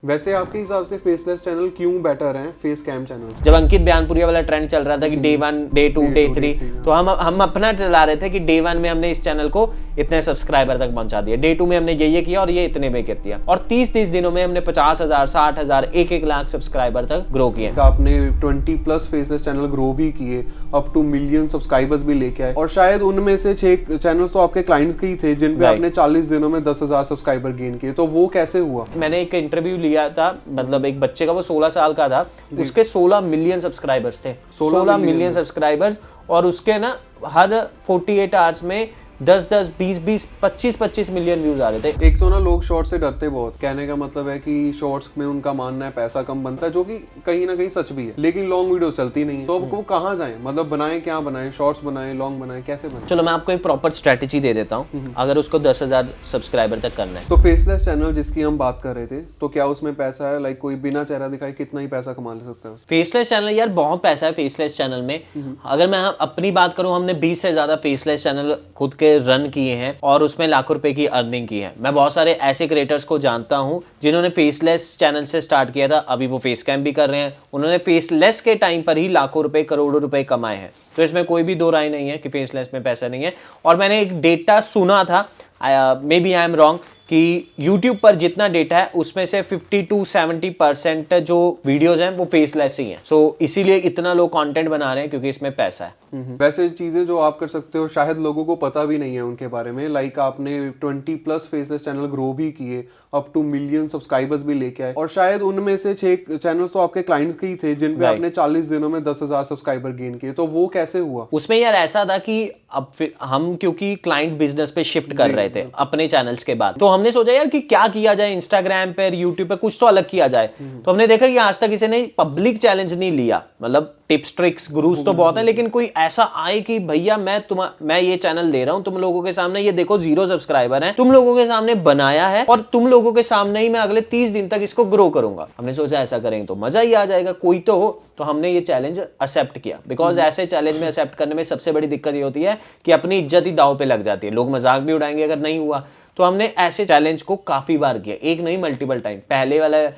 वैसे आपके हिसाब से फेसलेस चैनल क्यों बेटर हैं फेस कैम चैनल? जब अंकित बयानपुरिया वाला ट्रेंड चल रहा था कि डे 1 डे 2 डे 3, तो हम अपना चला रहे थे कि डे 1 में हमने इस चैनल को इतने सब्सक्राइबर तक पहुंचा दिया, डे 2 में हमने ये किया और ये इतने में कर दिया, और 30 दिनों में हमने 50,000 60,000 1 लाख सब्सक्राइबर तक ग्रो किए। आपने 20+ फेसलेस चैनल ग्रो भी किए, अप टू मिलियन सब्सक्राइबर्स भी लेके आए, और शायद उनमें से 6 चैनल्स तो आपके क्लाइंट्स के ही थे जिन पे आपने 40 दिनों में 10,000 सब्सक्राइबर गेन किए। तो वो कैसे हुआ? मैंने एक इंटरव्यू लिया था, मतलब एक बच्चे का, वो 16 साल का था, उसके 16 मिलियन सब्सक्राइबर्स थे, 16 मिलियन सब्सक्राइबर्स, और उसके ना हर 48 आवर्स में 10-10 20-20 25-25 मिलियन व्यूज आ रहे थे। एक तो ना लोग शॉर्ट्स से डरते बहुत, कहने का मतलब है कि शॉर्ट्स में उनका मानना है पैसा कम बनता है, जो कि कहीं ना कहीं सच भी है, लेकिन लॉन्ग वीडियो चलती नहीं है। तो अब वो कहाँ जाएं, मतलब बनाएं क्या, बनाएं शॉर्ट्स बनाएं, लॉन्ग बनाएं, कैसे बनाएं? चलो मैं आपको एक प्रॉपर स्ट्रेटेजी दे देता हूँ, अगर उसको 10,000 सब्सक्राइबर तक करना है। तो फेसलेस चैनल जिसकी हम बात कर रहे थे, तो क्या उसमें पैसा है? लाइक कोई बिना चेहरा दिखाए कितना ही पैसा कमा ले सकता है? फेसलेस चैनल यार बहुत पैसा है फेसलेस चैनल में। अगर मैं अपनी बात करूं, हमने 20 से ज्यादा फेसलेस चैनल खुद के रन किए हैं और उसमें लाखों रुपए की अर्निंग की है। मैं बहुत सारे ऐसे क्रिएटर्स को जानता हूं जिन्होंने फेसलेस चैनल से स्टार्ट किया था, अभी वो फेस कैम भी कर रहे हैं, उन्होंने फेसलेस के टाइम पर ही लाखों रुपए करोड़ों रुपए कमाए हैं। तो इसमें कोई भी दो राय नहीं है कि फेसलेस में पैसा नहीं है। और मैंने एक डेटा सुना था, maybe I am wrong, कि YouTube पर जितना डेटा है उसमें से 50-70% जो वीडियोस हैं वो फेसलेस ही हैं। सो इसीलिए इतना लोग कंटेंट बना रहे हैं, क्योंकि इसमें पैसा है। वैसे चीजें जो आप कर सकते हो शायद लोगों को पता भी नहीं है उनके बारे में। लाइक आपने 20+ फेसलेस चैनल ग्रो भी किए, अप टू मिलियन सब्सक्राइबर्स भी लेके आए, और शायद उनमें से 6 चैनल्स तो आपके क्लाइंट्स के ही थे जिन पे आपने 40 दिनों में 10,000 सब्सक्राइबर गेन किए। तो वो कैसे हुआ? उसमें यार ऐसा था कि अब हम क्योंकि क्लाइंट बिजनेस पे शिफ्ट कर रहे थे अपने चैनल्स के बाद, तो हमने सोचा यार कि क्या किया जाए, इंस्टाग्राम पे, यूट्यूब पे कुछ तो अलग किया जाए। तो हमने देखा कि आज तक किसी ने पब्लिक चैलेंज नहीं लिया, मतलब टिप्स ट्रिक्स गुरुज तो बहुत है, लेकिन कोई ऐसा आए कि भैया मैं ये चैनल दे रहा हूं तुम लोगों के सामने, ये देखो 0 सब्सक्राइबर है, तुम लोगों के सामने बनाया है और तुम लोगों के सामने ही मैं अगले 30 दिन तक इसको ग्रो करूंगा। हमने सोचा ऐसा करेंगे तो मजा ही आ जाएगा, कोई तो हो। तो हमने ये चैलेंज एक्सेप्ट किया, बिकॉज ऐसे चैलेंज में एक्सेप्ट करने में सबसे बड़ी दिक्कत ये होती है कि अपनी इज्जत ही दांव पे लग जाती है, लोग मजाक भी उड़ाएंगे अगर नहीं हुआ। तो हमने ऐसे चैलेंज को काफी बार किया, एक नहीं मल्टीपल टाइम। पहले वाला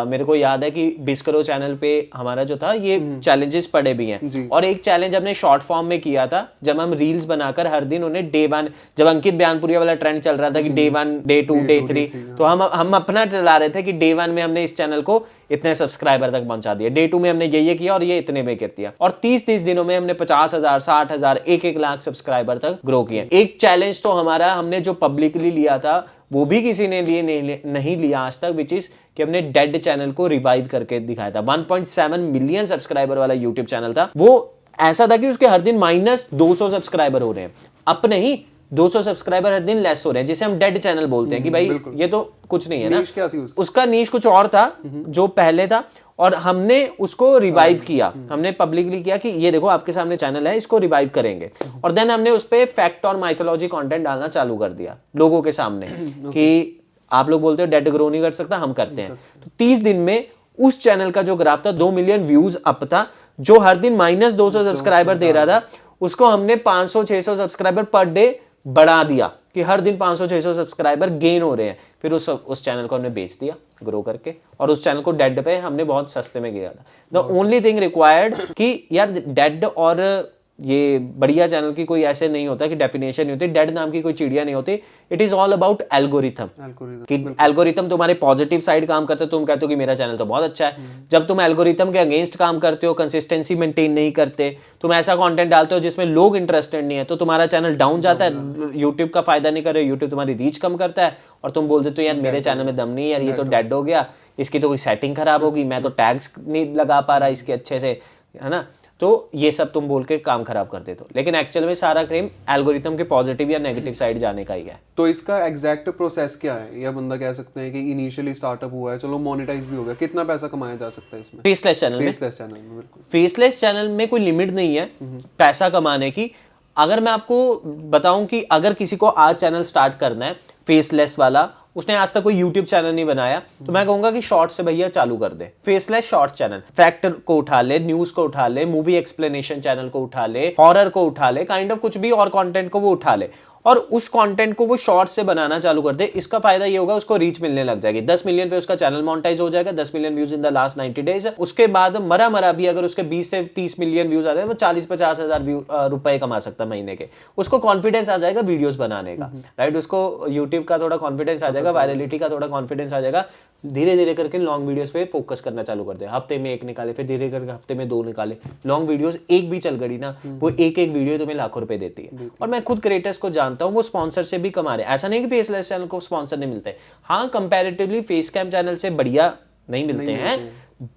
मेरे को याद है कि बिस्करो चैनल पे हमारा जो था ये चैलेंजेस पड़े भी हैं। और एक चैलेंज हमने शॉर्ट फॉर्म में किया था, जब हम रील्स बनाकर हर दिन उन्हें डे 1, जब अंकित बयानपुरिया वाला ट्रेंड चल रहा था कि डे 1 डे 2 डे 3, तो हम अपना चला रहे थे कि डे 1 में हमने इस चैनल को इतने सब्सक्राइबर तक पहुंचा दिया, डे 2 में हमने ये किया और ये इतने में कर दिया, और 30 दिनों में हमने 50,000 60,000 1 लाख सब्सक्राइबर तक ग्रो किए। एक चैलेंज तो हमारा हमने जो पब्लिकली लिया था वो भी किसी ने नहीं लिया आज तक, विच इज कि हमने डेड चैनल को रिवाइव करके दिखाया था। 1.7 मिलियन सब्सक्राइबर वाला यूट्यूब चैनल था, वो ऐसा था कि उसके हर दिन -200 सब्सक्राइबर हो रहे हैं, अब नहीं 200 सब्सक्राइबर हर दिन लेस हो रहे हैं, जिसे हम डेड चैनल बोलते हैं कि भाई ये तो कुछ नहीं है ना। क्या थी उसका नीश कुछ और था जो पहले था, और हमने उसको रिवाइव किया, हमने पब्लिकली किया कि ये देखो आपके सामने चैनल है, इसको रिवाइव करेंगे। और देन हमने उस पे फैक्ट और माइथोलॉजी कंटेंट डालना चालू कर दिया लोगों के सामने कि आप लोग बोलते हो डेड ग्रो नहीं कर सकता, हम करते हैं। तो 30 दिन में उस चैनल का जो ग्राफ था 2 मिलियन व्यूज अप था, जो हर दिन -200 सब्सक्राइबर दे रहा था, उसको हमने 500-600 सब्सक्राइबर पर डे बढ़ा दिया कि हर दिन 500-600 सब्सक्राइबर गेन हो रहे हैं। फिर उस चैनल को हमने बेच दिया ग्रो करके, और उस चैनल को डेड पे हमने बहुत सस्ते में किया था। द ओनली थिंग रिक्वायर्ड कि यार डेड और ये बढ़िया चैनल की कोई ऐसे नहीं होता कि डेफिनेशन नहीं होती, डेड नाम की कोई चिड़िया नहीं होती। It is all about algorithm, कि एल्गोरिथम तुम्हारे पॉजिटिव साइड काम करते हो, तुम कहते हो कि मेरा चैनल तो बहुत अच्छा है। जब तुम एल्गोरिथम के अगेंस्ट काम करते हो, कंसिस्टेंसी मेंटेन नहीं करते, तुम ऐसा कंटेंट डालते हो जिसमें लोग इंटरेस्टेड नहीं है, तो तुम्हारा चैनल डाउन जाता है, यूट्यूब का फायदा नहीं कर रहे, यूट्यूब तुम्हारी रीच कम करता है, और तुम बोलते हो यार मेरे चैनल में दम नहीं, यार ये तो डेड हो गया, इसकी तो कोई सेटिंग खराब होगी, मैं तो टैग्स नहीं लगा पा रहा इसके अच्छे से, है ना। तो ये सब तुम बोल के काम खराब कर देते हो, लेकिन एक्चुअल में सारा क्लेम एल्गोरिथम के पॉजिटिव या नेगेटिव साइड जाने का ही है। तो इसका एग्जैक्ट प्रोसेस क्या है? या बंदा कह सकते हैं कि इनिशियली स्टार्टअप हुआ है, चलो मोनेटाइज भी हो गया, कितना पैसा कमाया जा सकता है इसमें फेसलेस चैनल में? बिल्कुल फेसलेस चैनल में कोई लिमिट नहीं है पैसा कमाने की। अगर मैं आपको बताऊं कि अगर किसी को आज चैनल स्टार्ट करना है फेसलेस वाला, उसने आज तक कोई यूट्यूब चैनल नहीं बनाया, तो मैं कहूंगा कि शॉर्ट से भैया चालू कर दे, फेसलेस शॉर्ट चैनल। फैक्ट को उठा ले, न्यूज को उठा ले, मूवी एक्सप्लेनेशन चैनल को उठा ले, हॉरर को उठा ले, काइंड ऑफ कुछ भी और कंटेंट को वो उठा ले, और उस कंटेंट को वो शॉर्ट से बनाना चालू कर दे, इसका फायदा ये होगा उसको रीच मिलने लग जाएगी। 10 मिलियन पे उसका चैनल मोनेटाइज हो जाएगा, 10 million views in the last 90 days. उसके बाद मरा भी अगर उसके 20 से 30 मिलियन व्यूज आ रहे हैं, वो 40-50 हजार रुपए कमा सकता है महीने के। उसको कॉन्फिडेंस आ जाएगा वीडियोस बनाने का, राइट। उसको यूट्यूब का थोड़ा कॉन्फिडेंस आ जाएगा, वायरलिटी का थोड़ा कॉन्फिडेंस आ जाएगा। धीरे धीरे करके लॉन्ग वीडियोस पे फोकस करना चालू कर दे। हफ्ते में 1 निकाले, फिर धीरे करके हफ्ते में 2 निकाले। लॉन्ग वीडियोस एक भी चल गई ना, वो एक वीडियो तुम्हें लाखों रुपए देती है। और मैं खुद क्रिएटर्स को जानता हूँ, वो स्पॉन्सर से भी कमा रहे हैं। ऐसा नहीं कि फेसलेस चैनल को स्पॉन्सर नहीं मिलते, हाँ कंपैरेटिवली फेस कैम चैनल से बढ़िया नहीं मिलते हैं,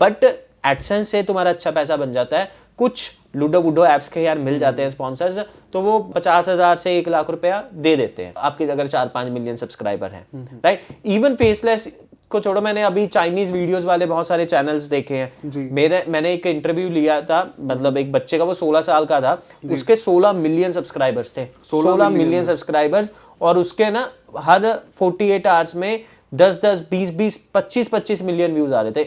बट एडसेंस से तुम्हारा अच्छा पैसा बन जाता है। कुछ लूडो वूडो एप्स के यार मिल जाते हैं स्पॉन्सर्स, तो वो 50,000 से 1 लाख रुपया दे देते हैं आपके अगर 4-5 मिलियन सब्सक्राइबर हैं, राइट। इवन फेसलेस को छोड़ो, मैंने अभी चाइनीज वीडियोस वाले बहुत सारे चैनल्स देखे हैं। मैंने एक इंटरव्यू लिया था, मतलब एक बच्चे का, वो 16 साल का था, उसके 16 मिलियन सब्सक्राइबर्स थे, 16 मिलियन सब्सक्राइबर्स। और उसके ना हर 48 आवर्स में 10-10, 20-20, 25-25 मिलियन व्यूज आ रहे थे।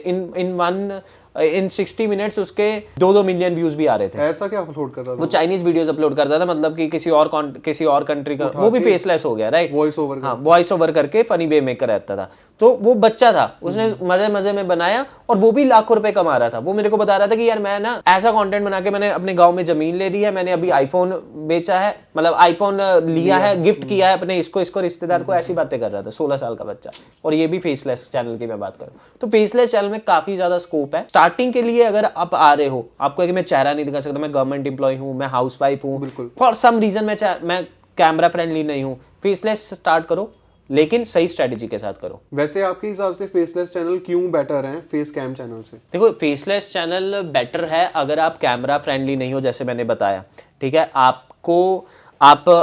इन 60 मिनट्स उसके 2-2 मिलियन व्यूज भी आ रहे थे। ऐसा क्या अपलोड कर रहा था? वो चाइनीज वीडियोस अपलोड करता था, मतलब कि किसी और कंट्री का, वो भी फेसलेस हो गया, राइट। वॉइस ओवर करके फनी वे मेकर रहता था। तो वो बच्चा था, उसने मजे में बनाया और वो भी लाखों रुपए कमा रहा था। वो मेरे को बता रहा था कि यार मैं ना ऐसा कंटेंट बना के मैंने अपने गांव में जमीन ले ली है, मैंने अभी आईफोन बेचा है, मतलब आईफोन लिया है, गिफ्ट किया है अपने इसको रिश्तेदार को, ऐसी बातें कर रहा था 16 साल का बच्चा। और ये भी फेसलेस चैनल की मैं बात करूं तो फेसलेस चैनल में काफी ज्यादा स्कोप है। स्टार्टिंग के लिए अगर आप आ रहे हो, आपको कि मैं चेहरा नहीं दिखा सकता, मैं गवर्नमेंट एम्प्लॉय हूँ, मैं हाउस वाइफ हूँ, फॉर सम रीजन मैं कैमरा फ्रेंडली नहीं हूँ, फेसलेस स्टार्ट करो, लेकिन सही स्ट्रेटेजी के साथ करो। वैसे आपके हिसाब से फेसलेस चैनल क्यों बेटर हैं फेस कैम चैनल से? देखो, फेसलेस चैनल बेटर है अगर आप कैमरा फ्रेंडली नहीं हो, जैसे मैंने बताया, ठीक है। आप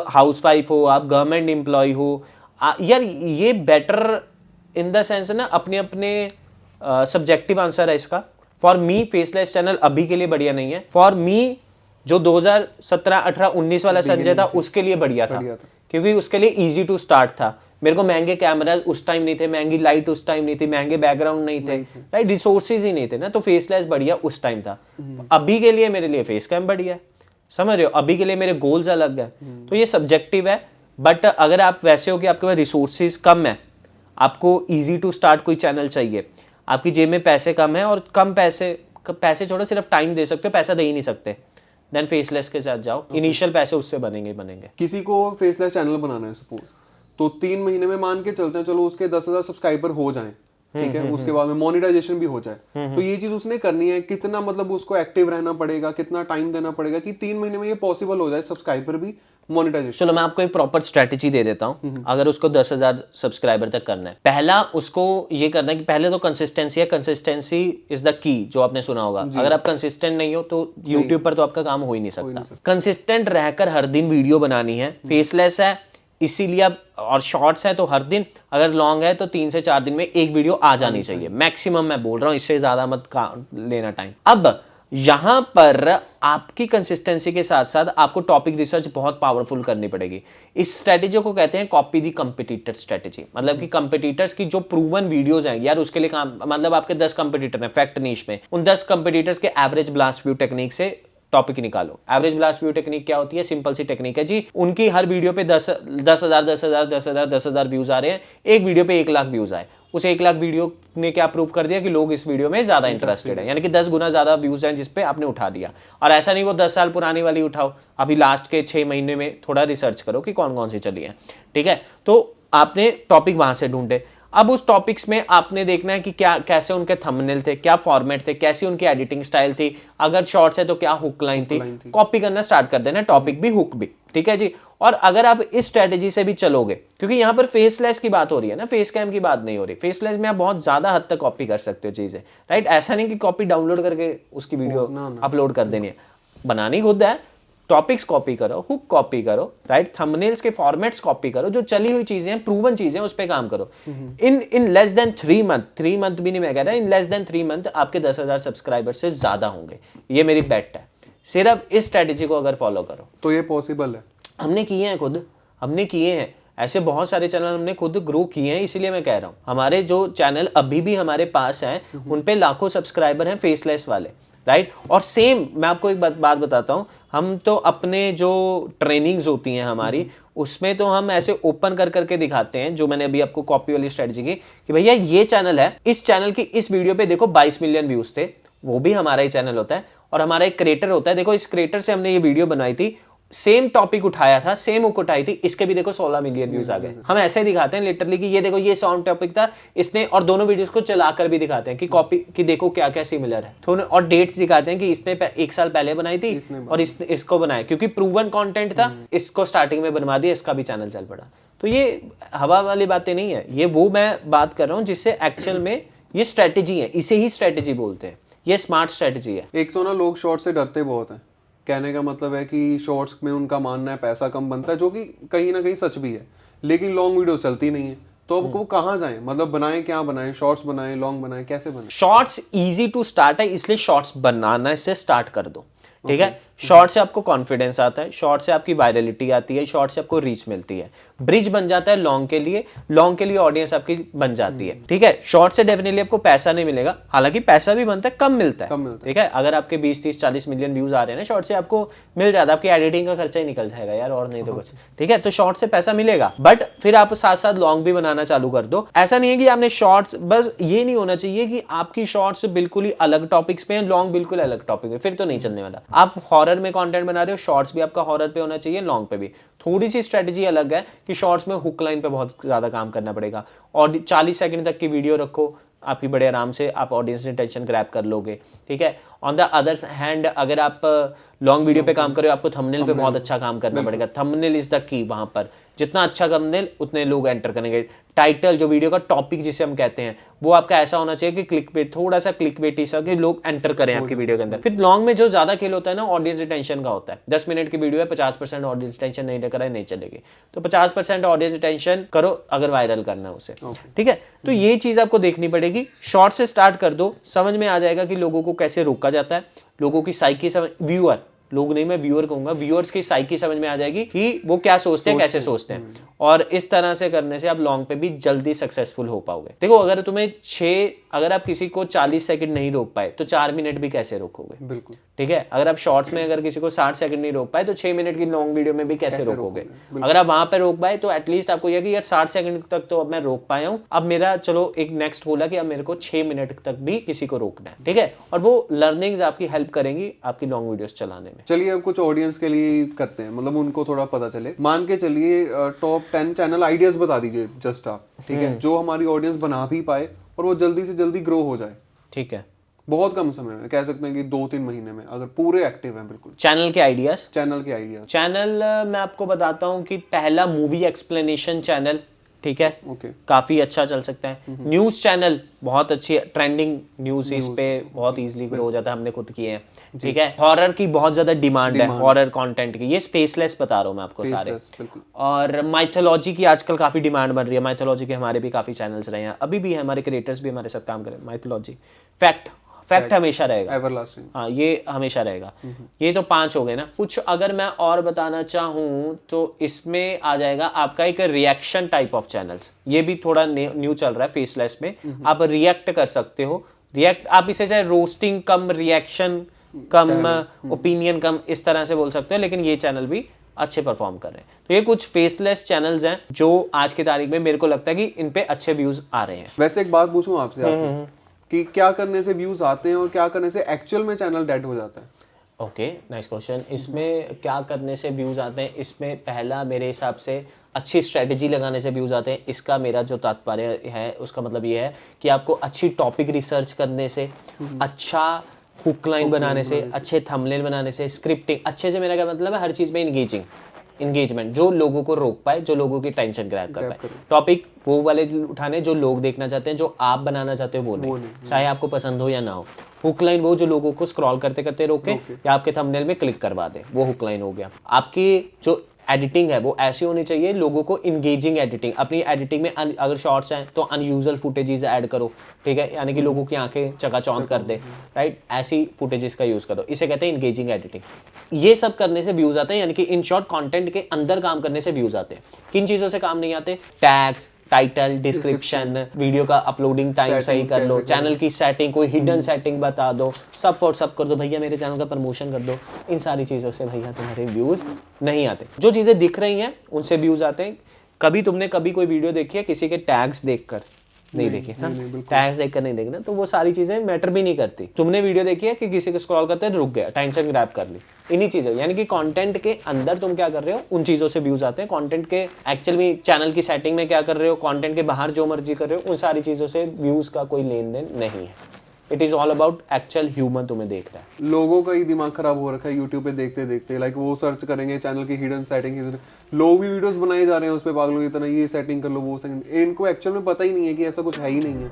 हाउसवाइफ हो, आप गवर्नमेंट एम्प्लॉय हो, यार ये बेटर इन द सेंस ना, अपने सब्जेक्टिव आंसर है इसका। फॉर मी फेसलेस चैनल अभी के लिए बढ़िया नहीं है। फॉर मी जो 2017, 18, 19 वाला संजय था, उसके लिए बढ़िया था, क्योंकि उसके लिए इजी टू स्टार्ट था। मेरे को महंगे कैमरास उस टाइम नहीं थे, महंगी लाइट उस टाइम नहीं थी, महंगे बैकग्राउंड नहीं थे, राइट, रिसोर्सेज ही नहीं थे ना, तो फेसलेस बढ़िया उस टाइम था। अभी के लिए मेरे लिए फेस कैम बढ़िया है, समझ रहे हो। अभी के लिए मेरे गोल्स अलग है, तो ये सब्जेक्टिव है। बट अगर आप वैसे हो कि आपके पास रिसोर्सेज कम है, आपको इजी टू स्टार्ट कोई चैनल चाहिए, आपकी जेब में पैसे कम है और कम पैसे छोड़ो, सिर्फ टाइम दे सकते हो, पैसा दे ही नहीं सकते, देन फेसलेस के साथ जाओ। इनिशियल पैसे उससे बनेंगे। किसी को फेसलेस चैनल बनाना है सपोज, तो 3 महीने में मान के चलते हैं, चलो उसके 10,000 सब्सक्राइबर हो जाएं, ठीक है, उसके बाद में मोनेटाइजेशन भी हो जाए, तो ये चीज उसने करनी है। कितना मतलब उसको एक्टिव रहना पड़ेगा, कितना टाइम देना पड़ेगा कि 3 महीने में ये पॉसिबल हो जाए, सब्सक्राइबर भी, मोनेटाइजेशन? चलो मैं आपको एक प्रॉपर स्ट्रेटेजी दे देता हूं। अगर उसको 10,000 सब्सक्राइबर तक करना है, पहला उसको ये करना है कि पहले तो कंसिस्टेंसी है। कंसिस्टेंसी इज द की, जो आपने सुना होगा। अगर आप कंसिस्टेंट नहीं हो तो यूट्यूब पर तो आपका काम हो ही नहीं सकता। कंसिस्टेंट रहकर हर दिन वीडियो बनानी है। फेसलेस है इसीलिए अब, और शॉर्ट्स है तो हर दिन, अगर लॉन्ग है तो 3 से 4 दिन में एक वीडियो आ जानी चाहिए मैक्सिमम। मैं बोल रहा हूं, इससे ज्यादा मत लेना टाइम। अब यहां पर आपकी कंसिस्टेंसी के साथ साथ आपको टॉपिक रिसर्च बहुत पावरफुल करनी पड़ेगी। इस स्ट्रेटेजी को कहते हैं कॉपी दी कंपिटिटर स्ट्रेटेजी। मतलब कि कंपिटिटर्स की जो प्रूवन वीडियोस हैं यार, उसके लिए काम, मतलब आपके 10 कंपिटिटर हैं फैक्ट नीश में, उन 10 कंपिटिटर्स के एवरेज ब्लास्ट व्यू टेक्निक से टॉपिक निकालो। एवरेज ब्लास्ट व्यू टेक्निक क्या होती है? सिंपल सी टेक्निक है जी। उनकी हर वीडियो पे 10,000 व्यूज आ रहे हैं, एक वीडियो पे 1 लाख व्यूज आए। उस 1 लाख वीडियो ने क्या प्रूव कर दिया कि लोग इस वीडियो में ज्यादा इंटरेस्टेड है, यानी कि 10 गुना ज्यादा व्यूज हैं जिसपे आपने उठा दिया। और ऐसा नहीं वो 10 साल पुरानी वाली उठाओ, अभी लास्ट के 6 महीने में थोड़ा रिसर्च करो कि कौन कौन सी चली है, ठीक है। तो आपने टॉपिक वहां से ढूंढे। अब उस टॉपिक्स में आपने देखना है कि क्या, कैसे उनके थंबनेल थे, क्या फॉर्मेट थे, कैसी उनकी एडिटिंग स्टाइल थी, अगर शॉर्ट्स है तो क्या हुक लाइन थी। कॉपी करना स्टार्ट कर देना, टॉपिक भी हुक भी, ठीक है जी। और अगर आप इस स्ट्रेटेजी से भी चलोगे, क्योंकि यहां पर फेसलेस की बात हो रही है ना, फेस कैम की बात नहीं हो रही। फेसलेस में आप बहुत ज्यादा हद तक कॉपी कर सकते हो चीजें, राइट। ऐसा नहीं कि कॉपी डाउनलोड करके उसकी वीडियो अपलोड कर देनी है, बनानी खुद है। टॉपिक्स कॉपी करो, हुक कॉपी करो, राइट, थंबनेल्स के फॉर्मेट्स कॉपी करो, जो चली हुई चीजें हैं, प्रूवन चीजें, उस पे काम करो। In less than 3 month, 3 month भी नहीं मैं कह रहा, इन लेस देन 3 मंथ आपके 10,000 सब्सक्राइबर से ज्यादा होंगे, ये मेरी बेट है। सिर्फ इस स्ट्रेटेजी को अगर फॉलो करो तो ये पॉसिबल है। हमने किए हैं खुद, हमने किए हैं ऐसे बहुत सारे चैनल हमने खुद ग्रो किए हैं, इसीलिए मैं कह रहा हूँ। हमारे जो चैनल अभी भी हमारे पास हैं, उन पे लाखों सब्सक्राइबर हैं फेसलेस वाले, राइट। और सेम मैं आपको एक बात बताता हूँ, हम तो अपने जो ट्रेनिंग्स होती हैं हमारी, उसमें तो हम ऐसे ओपन कर करके दिखाते हैं, जो मैंने अभी आपको कॉपी वाली स्ट्रेटजी की, कि भैया ये चैनल है, इस चैनल की इस वीडियो पे देखो 22 मिलियन व्यूज थे, वो भी हमारा ही चैनल होता है, और हमारा एक क्रिएटर होता है, देखो इस क्रिएटर से हमने ये वीडियो बनाई थी, सेम टॉपिक उठाया था, सेम हुक उठाई थी, इसके भी देखो 16 मिलियन व्यूज आ गए। हम ऐसे ही दिखाते हैं लिटरली कि ये देखो ये सॉन्ग टॉपिक था इसने, और दोनों वीडियोस को चलाकर भी दिखाते हैं कि कॉपी कि देखो क्या क्या सिमिलर है, तो और डेट्स दिखाते हैं कि इसने 1 साल पहले बनाई थी और इसको बनाया, क्योंकि प्रूवन कंटेंट था, इसको स्टार्टिंग में बनवा दिया, इसका भी चैनल चल पड़ा। तो ये हवा वाली बातें नहीं है, ये वो मैं बात कर रहा हूँ जिससे एक्चुअल में ये स्ट्रेटेजी है, इसे ही स्ट्रेटेजी बोलते हैं, ये स्मार्ट स्ट्रेटेजी है। एक तो ना लोग शॉर्ट से डरते बहुत हैं, कहने का मतलब है कि शॉर्ट्स में उनका मानना है पैसा कम बनता है, जो कि कहीं ना कहीं सच भी है, लेकिन लॉन्ग वीडियो चलती नहीं है, तो अब वो कहाँ जाएं, मतलब बनाएं क्या बनाएं, शॉर्ट्स बनाएं, लॉन्ग बनाएं, कैसे बनाएं? शॉर्ट्स इजी टू स्टार्ट है, इसलिए शॉर्ट्स बनाना से स्टार्ट कर दो, ठीक है। शॉर्ट से आपको कॉन्फिडेंस आता है, शॉर्ट से आपकी वायरलिटी आती है, शॉर्ट से आपको रीच मिलती है, ब्रिज बन जाता है लॉन्ग के लिए ऑडियंस आपकी बन जाती है, ठीक है। शॉर्ट से डेफिनेटली आपको पैसा नहीं मिलेगा, हालांकि पैसा भी बनता है, कम मिलता है, ठीक है। अगर आपके 20, 30, 40 मिलियन व्यूज आ रहे हैं ना शॉर्ट से, आपको मिल जाता है, आपकी एडिटिंग का खर्चा ही निकल जाएगा यार, और नहीं तो कुछ, ठीक है। तो शॉर्ट से पैसा मिलेगा, बट फिर आप साथ साथ लॉन्ग भी बनाना चालू कर दो। ऐसा नहीं है कि आपने शॉर्ट्स, बस ये नहीं होना चाहिए कि आपकी शॉर्ट्स बिल्कुल ही अलग टॉपिक्स पे हैं, लॉन्ग बिल्कुल अलग टॉपिक पे, फिर तो नहीं चलने वाला। आप हॉरर में कंटेंट बना रहे हो, शॉर्ट्स भी आपका हॉरर पे होना चाहिए, लॉन्ग पे भी। थोड़ी सी स्ट्रेटजी अलग है कि शॉर्ट्स में हुक लाइन पे बहुत ज्यादा काम करना पड़ेगा, और 40 सेकंड तक की वीडियो रखो, आपकी बड़े आराम से आप ऑडियंस ने अटेंशन ग्रैब कर लोगे, ठीक है। ऑन द अदर हैंड अगर आप लॉन्ग वीडियो पे काम कर रहे हो, आपको थंबनेल पे बहुत अच्छा काम करना पड़ेगा। थंबनेल इज द की, वहां पर जितना अच्छा थंबनेल उतने लोग एंटर करेंगे। टाइटल, जो वीडियो का टॉपिक जिसे हम कहते हैं, वो आपका ऐसा होना चाहिए कि क्लिकबेट, थोड़ा सा क्लिकबेटी सा, कि लोग एंटर करें आपकी वीडियो के अंदर। फिर लॉन्ग में जो ज्यादा खेल होता है ना, ऑडियंस अटेंशन का होता है। 10 मिनट की वीडियो है, 50% ऑडियंस अटेंशन नहीं लेकर आए, नहीं चलेगी, तो 50% ऑडियंस अटेंशन करो अगर वायरल करना है उसे, ठीक है। तो ये चीज आपको देखनी पड़ेगी। शॉर्ट से स्टार्ट कर दो, समझ में आ जाएगा कि लोगों को कैसे रोका जाता है, लोगों की साइकी समझ, व्यूअर, लोग नहीं मैं व्यूअर कहूंगा, व्यूअर्स की साइकी समझ में आ जाएगी कि वो क्या सोचते हैं, कैसे सोचते हैं, और इस तरह से करने से आप लॉन्ग पे भी जल्दी सक्सेसफुल हो पाओगे। देखो अगर तुम्हें अगर आप किसी को 40 सेकंड नहीं रोक पाए तो 4 मिनट भी कैसे रोकोगे, बिल्कुल, ठीक है। अगर आप शॉर्ट्स में अगर किसी को 60 सेकंड नहीं रोक पाए तो 6 मिनट की लॉन्ग वीडियो में भी कैसे रोकोगे। अगर आप वहां पे रोक पाए तो एटलीस्ट आपको यह कि यार 60 सेकंड तक तो अब मैं रोक पाया हूं, अब मेरा चलो एक नेक्स्ट गोल है कि अब मेरे को 6 मिनट तक भी किसी को रोकना है, ठीक है। और वो लर्निंग्स आपकी हेल्प करेंगी आपकी लॉन्ग वीडियोस चलाने में। चलिए अब कुछ ऑडियंस के लिए करते हैं, मतलब उनको थोड़ा पता चले। मान के चलिए टॉप 10 चैनल आइडियाज बता दीजिए जस्ट आप, ठीक है, जो हमारी ऑडियंस बना भी पाए और वो जल्दी से जल्दी ग्रो हो जाए, ठीक है। बहुत कम समय में, कह सकते हैं कि 2-3 महीने में, अगर पूरे एक्टिव हैं बिल्कुल। चैनल के आइडियाज, चैनल मैं आपको बताता हूँ कि पहला मूवी एक्सप्लेनेशन चैनल, ठीक है, ओके, काफी अच्छा चल सकता है। न्यूज चैनल बहुत अच्छी है, ट्रेंडिंग न्यूज इस पे बहुत इजीली ग्रो हो जाता है, हमने खुद किए हैं, ठीक है। हॉरर की बहुत ज्यादा डिमांड है, हॉरर कंटेंट की, ये स्पेसलेस बता रहा हूँ मैं आपको सारे। और माइथोलॉजी की आजकल काफी डिमांड बन रही है, माइथोलॉजी के हमारे भी काफी चैनल्स रहे हैं, अभी भी है, हमारे क्रिएटर्स भी हमारे साथ काम करें। माइथोलॉजी, फैक्ट हमेशा रहेगा, एवरलास्टिंग, हाँ ये हमेशा रहेगा। ये तो 5 हो गए ना। कुछ अगर मैं और बताना चाहूँ तो इसमें आ जाएगा आपका एक रिएक्शन टाइप ऑफ चैनल्स, ये भी थोड़ा न्यू चल रहा है फेसलेस में। आप रिएक्ट कर सकते हो, आप इसे चाहे रोस्टिंग कम, रिएक्शन कम, ओपिनियन कम, इस तरह से बोल सकते हो, लेकिन ये चैनल भी अच्छे परफॉर्म कर रहे हैं। तो ये कुछ फेसलेस चैनल्स हैं जो आज की तारीख में मेरे को लगता है कि इन पे अच्छे व्यूज आ रहे हैं। वैसे एक बात पूछूं आपसे कि क्या करने से व्यूज आते हैं और क्या करने से एक्चुअल में चैनल डेड हो जाता है? Okay, nice question. इसमें क्या करने से व्यूज आते हैं, इसमें पहला मेरे हिसाब से अच्छी स्ट्रेटजी लगाने से व्यूज आते हैं। इसका मेरा जो तात्पर्य है उसका मतलब ये है कि आपको अच्छी टॉपिक रिसर्च करने से, अच्छा हुक लाइन बनाने से, अच्छे थंबनेल बनाने से, स्क्रिप्टिंग अच्छे से, मेरा क्या मतलब है, हर चीज में इंगेजमेंट, जो लोगों को रोक पाए, जो लोगों की टेंशन ग्रैब कर पाए। टॉपिक वो वाले उठाने जो लोग देखना चाहते हैं, जो आप बनाना चाहते हो वो नहीं, चाहे आपको पसंद हो या ना हो। हुक लाइन वो जो लोगों को स्क्रॉल करते करते रोके या आपके थंबनेल में क्लिक करवा दे, वो हुक लाइन हो गया। आपकी जो एडिटिंग है वो ऐसी होनी चाहिए, लोगों को इंगेजिंग एडिटिंग। अपनी एडिटिंग में अगर शॉर्ट्स हैं तो अनयूजुअल फुटेजेस ऐड करो, ठीक है, यानी कि लोगों की आंखें चकाचौंध कर दे, राइट, ऐसी फुटेजेस का यूज करो, इसे कहते हैं इंगेजिंग एडिटिंग। ये सब करने से व्यूज आते हैं, यानी कि इन शॉर्ट कंटेंट के अंदर काम करने से व्यूज आते हैं। किन चीजों से काम नहीं आते? टैग्स, टाइटल, डिस्क्रिप्शन, वीडियो का अपलोडिंग टाइम सही कर लो, चैनल की सेटिंग, कोई हिडन सेटिंग बता दो, सब फॉर सब कर दो, भैया मेरे चैनल का प्रमोशन कर दो। इन सारी चीज़ों से भैया तुम्हारे व्यूज़ नहीं आते। जो चीज़ें दिख रही हैं उनसे व्यूज़ आते हैं। कभी तुमने कभी कोई वीडियो देखी है किसी के टैग्स देखकर? नहीं देखी ना, टैग्स देखकर नहीं देखना, तो वो सारी चीजें मैटर भी नहीं करती। तुमने वीडियो देखी है कि किसी को स्क्रॉल करते हैं रुक गया, अटेंशन ग्रैब कर ली, इन्हीं चीजों, यानी कि कंटेंट के अंदर तुम क्या कर रहे हो उन चीजों से व्यूज आते हैं। कंटेंट के एक्चुअल में चैनल की सेटिंग में क्या कर रहे हो, कंटेंट के बाहर जो मर्जी कर रहे हो, उन सारी चीजों से व्यूज का कोई लेन देन नहीं है। It is all about actual human तुम्हें देख रहा है। लोगों का ही दिमाग खराब हो रखा है यूट्यूब पे देखते देखते। लाइक वो सर्च करेंगे चैनल की हिडन सेटिंग, लोग भी वीडियोस बनाए जा रहे हैं उस पे पागलों की तरह, ये सेटिंग कर लो वो सेटिंग। इनको एक्चुअल में पता ही नहीं है कि ऐसा कुछ है ही नहीं है।